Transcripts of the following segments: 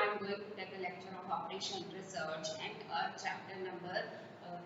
I'm going to take a lecture of operation research, and our chapter number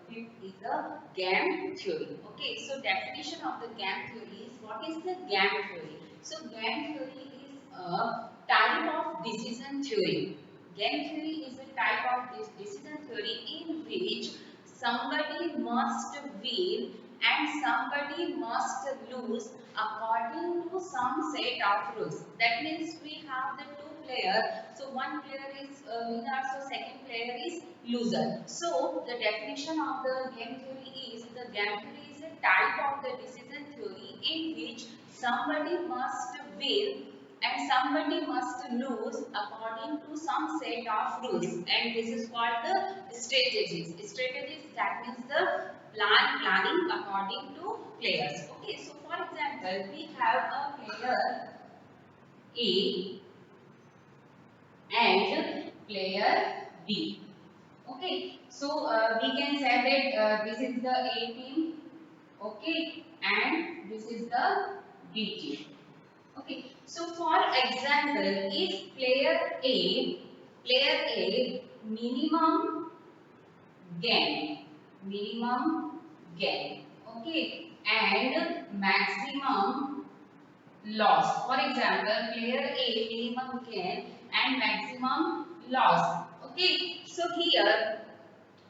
5 is the game theory. Okay, so definition of the game theory is, what is the game theory? So game theory is a type of decision theory. Game theory is a type of this decision theory in which somebody must win and somebody must lose according to some set of rules. That means we have the two players. So one player is winner, so second player is loser. So the definition of the game theory is, the game theory is a type of the decision theory in which somebody must win and somebody must lose according to some set of rules, and this is called the strategies. Strategies, that means the planning according to players. Okay, so for example, we have a player A and player B. Okay, so we can say that this is the A team, okay, and this is the B team. Okay, so for example, if player A minimum minimum gain, okay, and maximum loss. For example, player A minimum gain and maximum loss. Okay, so here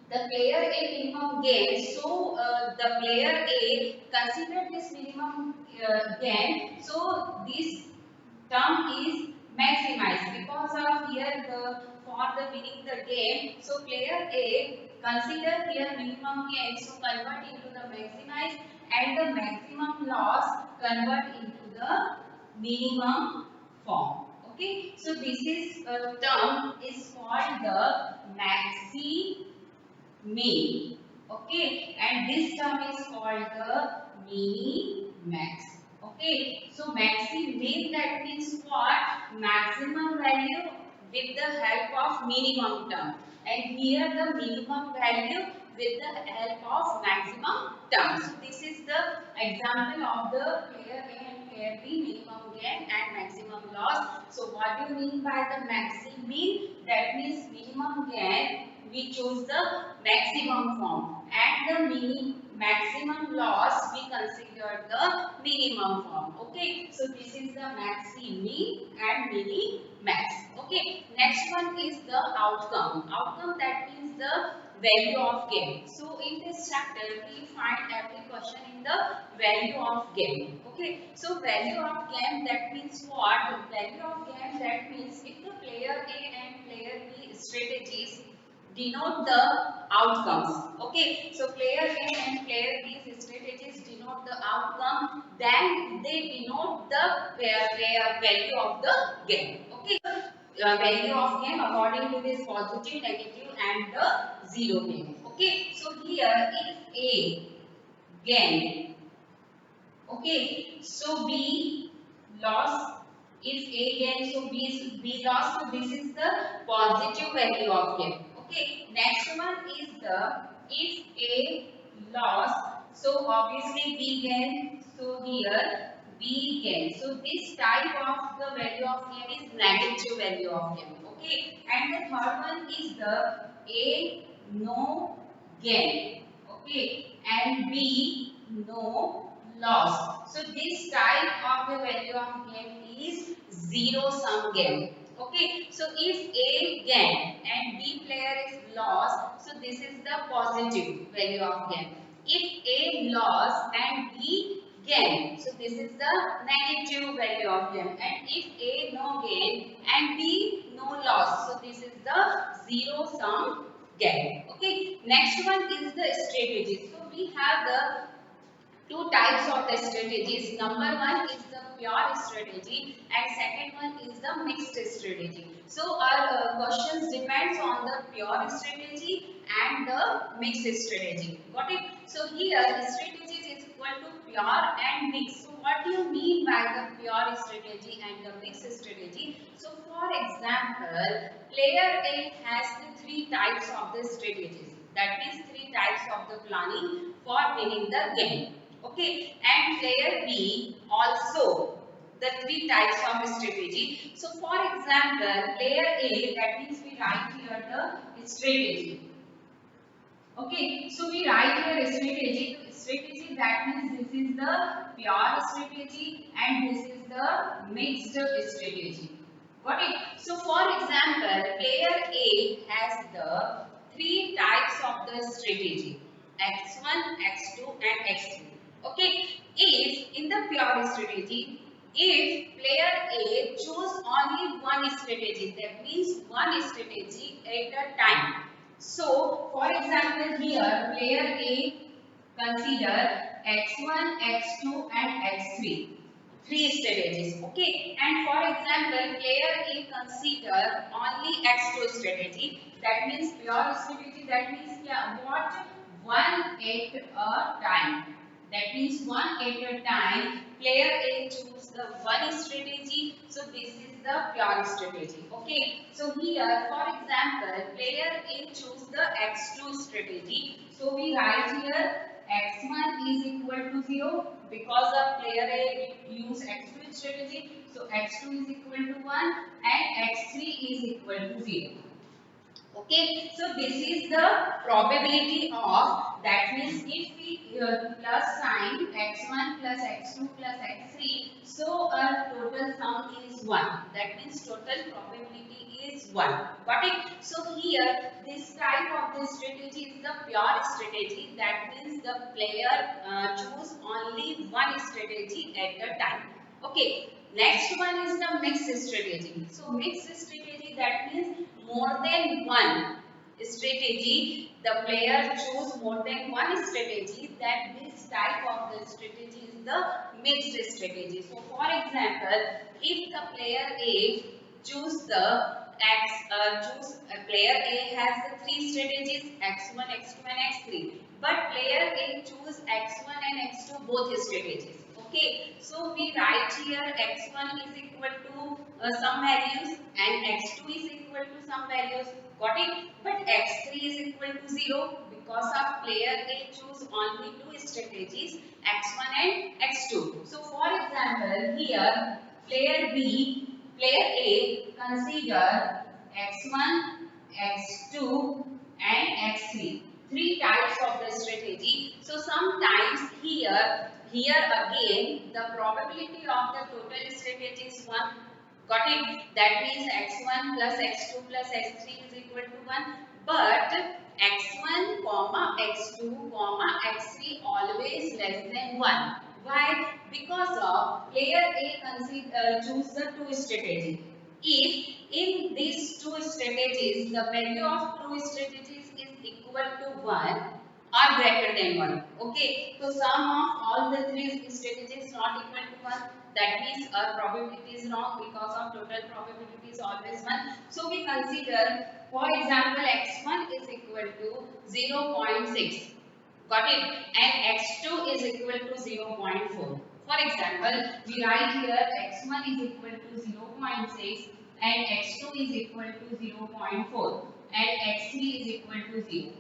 the player A minimum gain. So the player A consider this minimum gain. So this term is maximized because of here the for the winning the game. So player A consider here minimum gain. So convert into the maximize, and the maximum loss convert into the minimum form. Okay. So this is term is called the maxi mean, okay, and this term is called the mini max. Okay, so maxi mean, that means what? Maximum value with the help of minimum term, and here the minimum value with the help of maximum term. So this is the example of the player A and player B, minimum gain and maximum loss. So what do you mean by the maxi mean? That means minimum gain we choose the maximum form, and the maximum loss we consider the minimum form. Okay, so this is the maxi mean and mini max. Okay, next one is the outcome. Outcome, that means the value of gain. So in this chapter we find every question in the value of gain. Okay, so value of gain, that means what? Value of gain, that means if the player A and player B strategies denote the outcomes. Okay, so player A and player B's strategies denote the outcome, then they denote the value of the game. Okay, value of game according to this positive, negative, and the zero game. Okay, so here if A gain, okay, so B loss. If A gain, so B loss. So this is the positive value of gain. Okay. Next one is the if A loss. So obviously B gain. So here B gain. So this type of the value of gain is negative value of gain. Okay. And the third one is the A no gain. Okay. And B no loss. So this type of the value of gain is zero sum game. Okay, so if A gain and B player is loss, so this is the positive value of gain. If A loss and B gain, so this is the negative value of gain. And if A no gain and B no loss, so this is the zero sum gain. Okay, next one is the strategy. So we have the two types of the strategies. Number one is the pure strategy and second one is the mixed strategy. So our questions depends on the pure strategy and the mixed strategy. Got it? So here strategies is equal to pure and mixed. So what do you mean by the pure strategy and the mixed strategy? So for example, player A has the three types of the strategies. That means three types of the planning for winning the game. Okay, and player B also the three types of strategy. So for example, player A, that means we write here the strategy. Okay, so we write here strategy. Strategy, that means this is the pure strategy and this is the mixed strategy. Got it? So for example, player A has the three types of the strategy: x1, x2 and x3. Okay, if in the pure strategy, if player A choose only one strategy, that means one strategy at a time. So, for example, here player A consider x1, x2 and x3. Three strategies. Okay. And for example, player A consider only x2 strategy. That means pure strategy. That means yeah, what? One at a time. That means one at a time. Player A choose the one strategy. So this is the pure strategy. Okay. So here, for example, player A choose the x2 strategy. So we write here x1 is equal to 0 because of player A use x2 strategy. So x2 is equal to 1 and x3 is equal to 0. Okay, so this is the probability of, that means if we plus sign x1 plus x2 plus x3, so our total sum is 1. That means total probability is 1. Got it? So here this type of the strategy is the pure strategy. That means the player choose only one strategy at a time. Okay, next one is the mixed strategy. So mixed strategy, that means more than one strategy. The player choose more than one strategy. That this type of the strategy is the mixed strategy. So for example, if the player A choose the player A has the three strategies x1, x2 and x3, but player A choose x1 and x2 both strategies. Okay, so we write here x1 is equal to some values and x2 is equal to some values. Got it? But x3 is equal to 0 because of player A choose only two strategies x1 and x2. So for example, here player A consider x1, x2 and x3. Three types of the strategy. So sometimes here again the probability of the total strategy is 1. Got it? That means x1 plus x2 plus x3 is equal to 1. But x1 comma x2 comma x3 always less than 1. Why? Because of player A choose the two strategy. If in these two strategies the value of two strategies is equal to 1 or greater than 1. Okay, so sum of all the three strategies not equal to 1. That means our probability is wrong because of total probability is always 1. So we consider, for example, x1 is equal to 0.6. Got it? And x2 is equal to 0.4. For example, we write here x1 is equal to 0.6 and x2 is equal to 0.4 and x3 is equal to 0.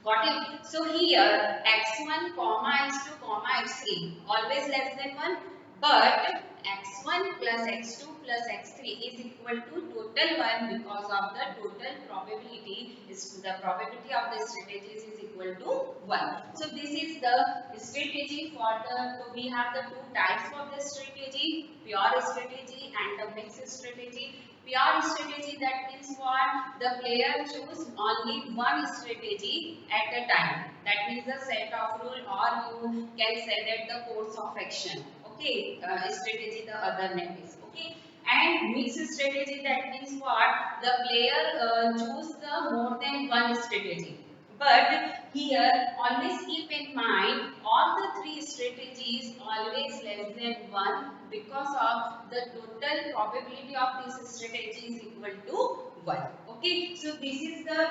Got it? So here x1 comma x2 comma x3 always less than 1, but x1 plus x2 plus x3 is equal to total 1 because of the total probability is the probability of the strategies is equal to 1. So this is the strategy for the, so we have the two types of the strategy, pure strategy and the mixed strategy. Pure strategy, that means what? The player choose only one strategy at a time. That means the set of rule, or you can say that the course of action. Okay, strategy the other name is. Okay, and mixed strategy, that means what? The player choose the more than one strategy. But here always keep in mind all the three strategies always less than 1 because of the total probability of this strategy is equal to 1. Okay, so this is the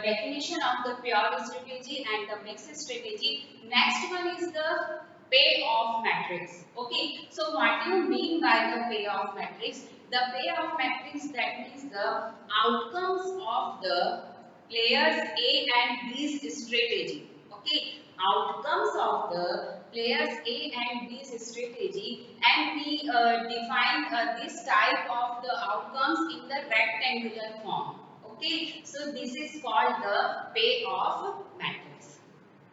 definition of the pure strategy and the mixed strategy. Next one is the payoff matrix. Okay, so what do you mean by the payoff matrix? The payoff matrix, that means the outcomes of the players A and B's strategy. Okay, outcomes of the players A and B's strategy, and we define this type of the outcomes in the rectangular form. Okay, so this is called the payoff matrix.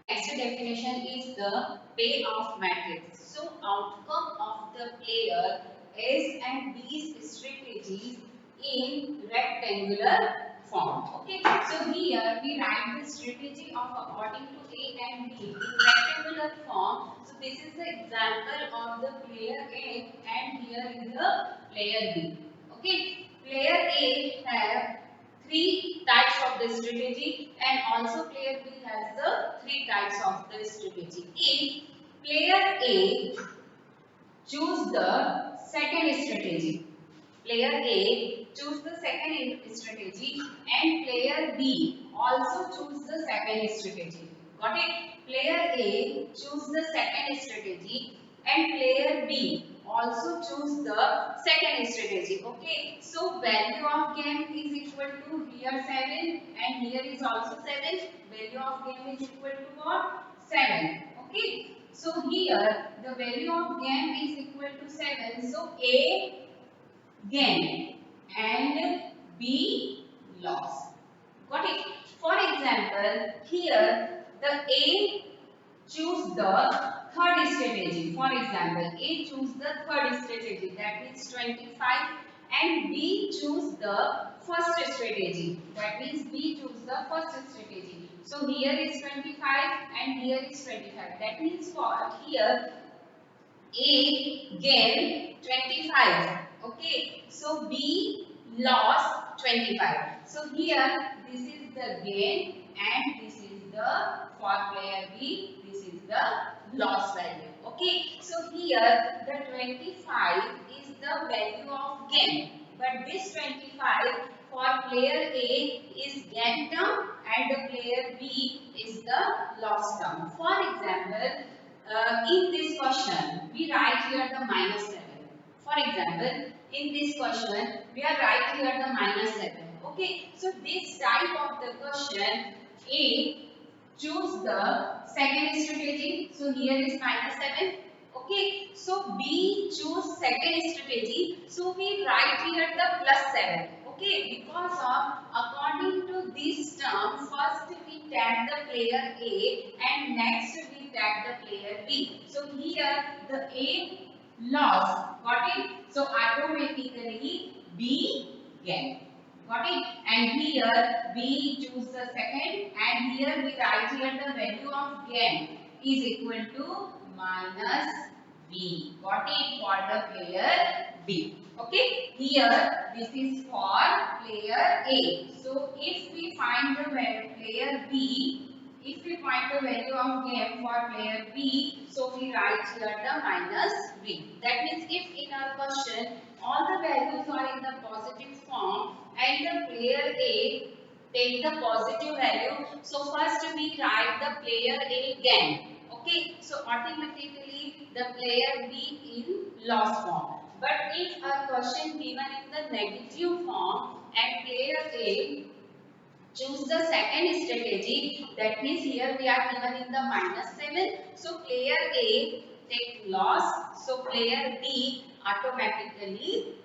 Next definition is the payoff matrix. So outcome of the player S and B's strategies in rectangular form. Okay, so here we write the strategy of according to A and B in rectangular form. So this is the example of the player A and here is the player B. Okay, player A have three types of the strategy and also player B has the three types of the strategy. If player A choose the second strategy, player A choose the second strategy and player B also choose the second strategy. Got it? Player A choose the second strategy and player B also choose the second strategy. Okay, so value of game is equal to here 7 and here is also 7. Value of game is equal to what? 7. Okay, so here the value of game is equal to 7. So A gain and B loss. Got it? For example, here the A choose the third strategy. For example, A choose the third strategy, that means 25, and B choose the first strategy, that means B choose the first strategy. So here is 25 and here is 25. That means what? Here A gained 25. Okay, so B lost 25. So here this is the gain and this is the for player B, this is the loss value. Okay, so here the 25 is the value of gain, but this 25 for player A is gain term and the player B is the loss term. For example, in this question, we write here the minus 7. For example, in this question, we are write here the minus 7. Okay, so this type of the question, A choose the second strategy. So here is minus 7. Okay, so B choose second strategy. So we write here the plus 7. Okay, because of according to this term, first we tag the player A and next we tag the player B. So here the A loss, got it? So automatically B gain. Got it? And here we choose the second and here we write here the value of gain is equal to minus B. Got it? For the player B. Okay? Here this is for player A. So if we find the player B, if we find the value of gain for player B, so we write here the minus B. That means if in our question all the values are in the positive form and the player A take the positive value, so first we write the player A gain. Okay, so automatically the player B in loss form. But if a question given in the negative form and player A choose the second strategy, that means here we are given in the minus 7. So player A take loss, so player B automatically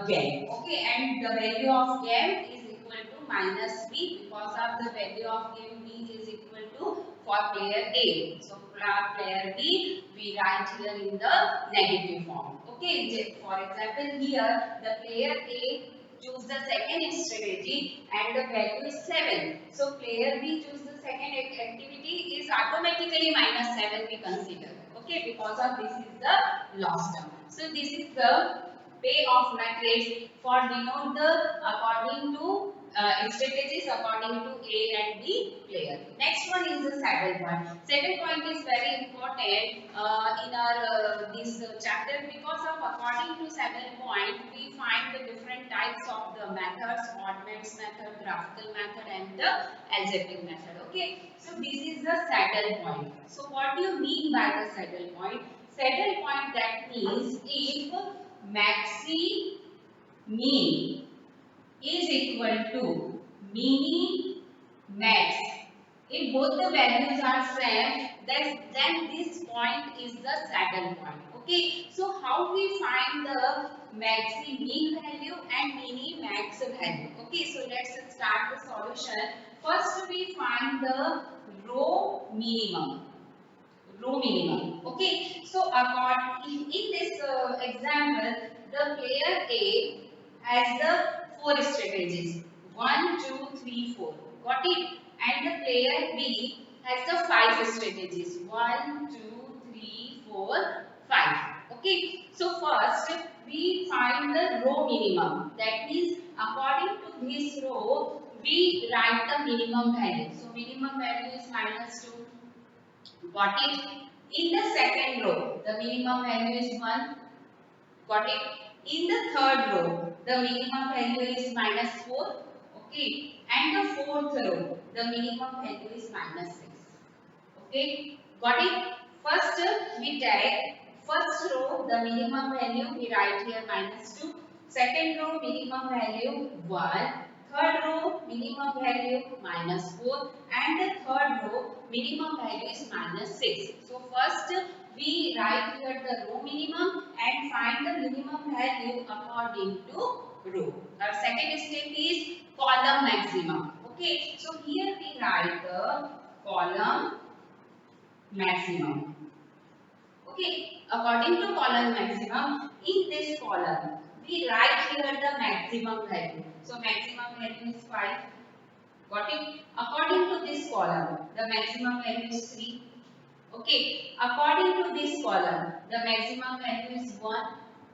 gain. Okay, and the value of gain is equal to minus B because of the value of gain B is equal to for player A. So for player B we write here in the negative form. Okay, for example here the player A choose the second strategy and the value is 7. So player B choose the second activity is automatically minus 7 we consider. Okay, because of this is the loss term. So this is the payoff matrix for denote the according to strategies according to A and B player. Next one is the saddle point. Saddle point is very important in our this chapter because of according to saddle point we find the different types of the methods, odd maths method, graphical method and the algebraic method. Okay, so this is the saddle point. So what do you mean by the saddle point? Saddle point, that means if maxi mean is equal to mini max. If both the values are same, then this point is the saddle point. Okay, so how we find the maxi mean value and mini max value? Okay, so let's start the solution. First we find the row minimum. Okay, so in this example, the player A has the four strategies: 1, 2, 3, 4. Got it? And the player B has the five strategies: 1, 2, 3, 4, 5. Okay, so first we find the row minimum. That means according to this row, we write the minimum value. So minimum value is -2. Got it? In the second row, the minimum value is 1. Got it? In the third row, the minimum value is -4. Okay. And the fourth row, the minimum value is -6. Okay. Got it? First, we take first row, the minimum value, we write here -2. Second row, minimum value 1. Third row, minimum value -4. And the third row, minimum value is -6. So first, we write here the row minimum and find the minimum value according to row. Our second step is column maximum. Okay. So here we write the column maximum. Okay, according to column maximum, in this column, we write here the maximum value. So maximum value is 5. Got it? According to this column, the maximum value is 3. Okay, according to this column, the maximum value is 1.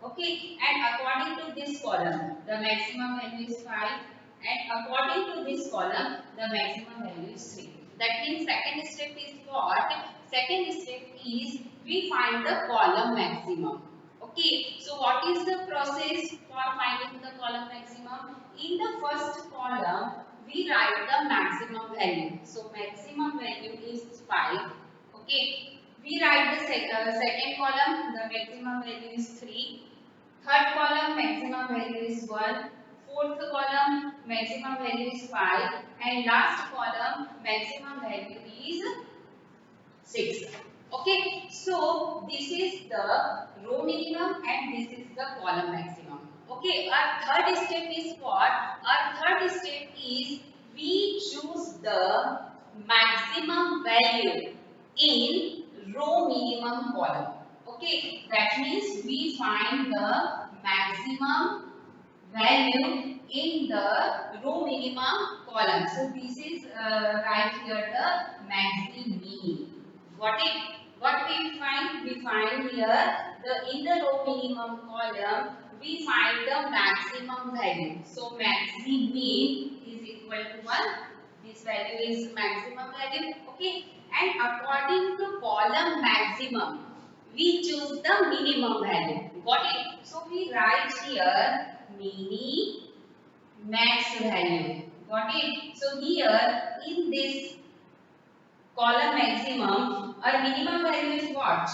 Okay, and according to this column, the maximum value is 5. And according to this column, the maximum value is 3. That means second step is what? Second step is we find the column maximum. Okay, so what is the process for finding the column maximum? In the first column, we write the maximum value. So maximum value is 5. Okay, we write the second column, the maximum value is 3. Third column, maximum value is 1. Fourth column, maximum value is 5. And last column, maximum value is 6. Okay, so this is the row minimum and this is the column maximum. Okay, our third step is what? Our third step is we choose the maximum value in row minimum column. Okay, that means we find the maximum value in the row minimum column. So this is right here the maximum mean. Got it? What we find? We find here the in the row minimum column we find the maximum value. So maximum mean is equal to 1. This value is maximum value. Okay. And according to column maximum, we choose the minimum value. Got it? So we write here mini max value. Got it? So here in this column maximum, our minimum value is what?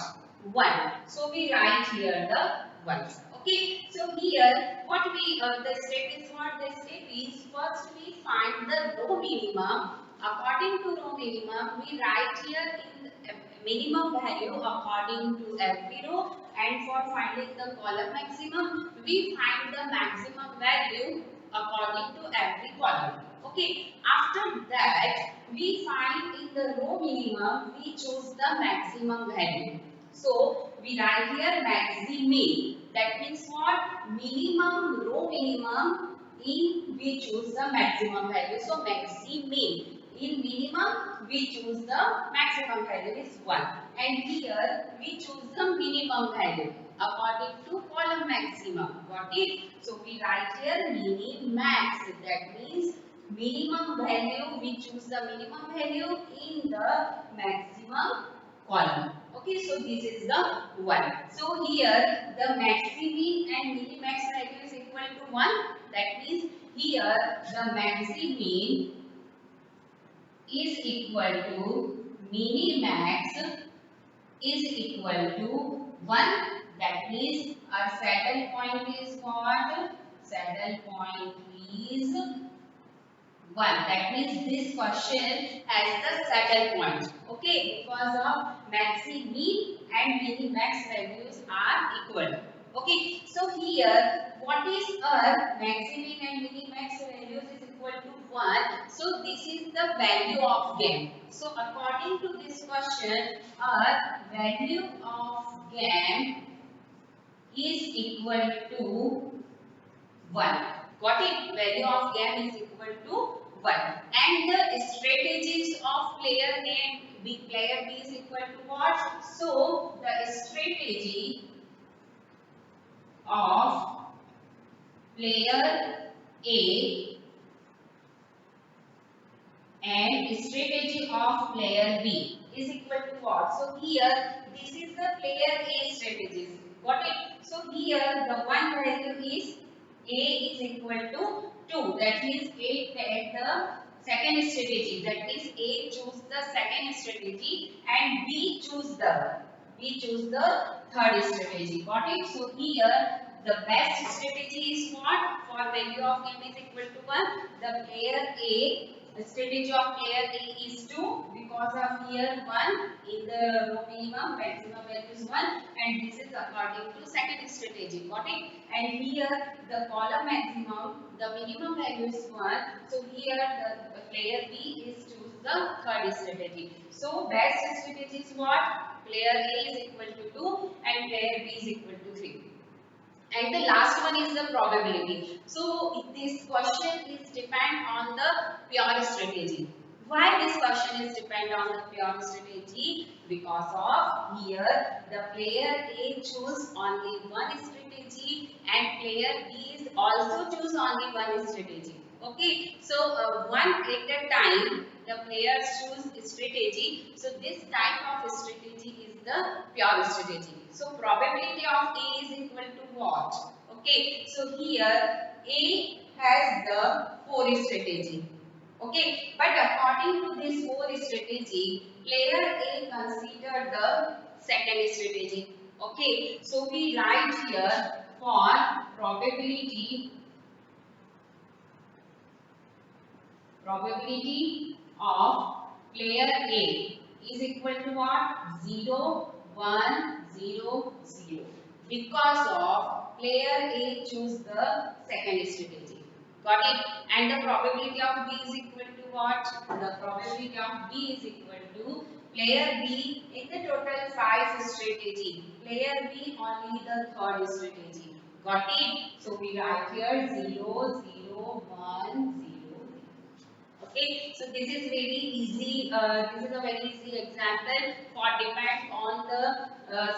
1. So we write here the 1. Okay. So here what we the step is what? The step is first we find the row minimum. According to row minimum, we write here in the minimum value according to every row, and for finding the column maximum, we find the maximum value according to every column. Okay, after that, we find in the row minimum, we choose the maximum value. So, we write here maximum. That means what? Minimum, row minimum, in we choose the maximum value. So, maximum. In minimum, we choose the maximum value is 1. And here, we choose the minimum value according to column maximum. Got it? So, we write here mini max. That means minimum value, we choose the minimum value in the maximum column. Okay, so this is the 1. So here the maximum and minimax value is equal to 1. That means here the maximum is equal to minimax is equal to 1. That means our saddle point is what? Saddle point is 1. 1. That means this question has the saddle point. Okay, because of maxi mean and mini max values are equal. Okay, so here what is our maxi mean and mini max values is equal to 1. So this is the value of gain. So according to this question, our value of gain is equal to 1. Got it? Value of gain is equal to 1. And the strategies of player A and player B is equal to what? So the strategy of player A and strategy of player B is equal to what? So here this is the player A strategies. Got it? So here the one value is A is equal to 2. That means A take the second strategy. That means A choose the second strategy and B choose the third strategy. Got it? So here the best strategy is what? For value of game is equal to 1. The player A, the strategy of player A is 2 because of here 1 in the row minimum, maximum value is 1 and this is according to second strategy. Got it? And here the column maximum, the minimum value is 1. So here the player B is choose the third strategy. So best strategy is what? Player A is equal to 2 and player B is equal to 3. And the last one is the probability. So this question is depend on the pure strategy. Why this question is depend on the pure strategy? Because of here the player A choose only one strategy and player B is also choose only one strategy. Okay, so one at a time the players choose strategy. So this type of strategy is the pure strategy. So probability of A is equal to what? Okay, so here A has the 4 strategy. Okay, but according to this 4 strategy, player A considered the second strategy. Okay, so we write here for probability of player A is equal to what? 0, 1, 0, 0. Because of player A choose the second strategy. Got it? And the probability of B is equal to what? The probability of B is equal to player B in the total 5 strategy. Player B only the third strategy. Got it? So we write here 0, 0, 1, 0. Okay, so this is very easy. This is a very easy example for depend on the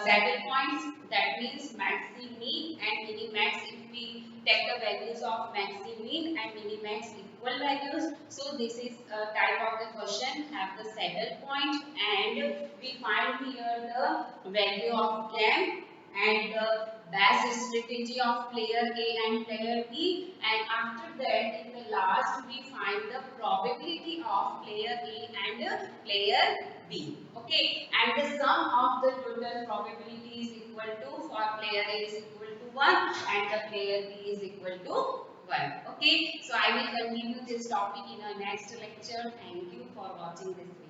saddle points. That means maxi mean and mini max. If we take the values of maxi mean and mini max equal values, so this is a type of the question have the saddle point, and we find here the value of game and the best strategy of player A and player B, and after that in the last we find the probability of player A and player B. Okay, and the sum of the total probability is equal to for player A is equal to 1 and the player B is equal to 1. Okay, so I will continue this topic in our next lecture. Thank you for watching this.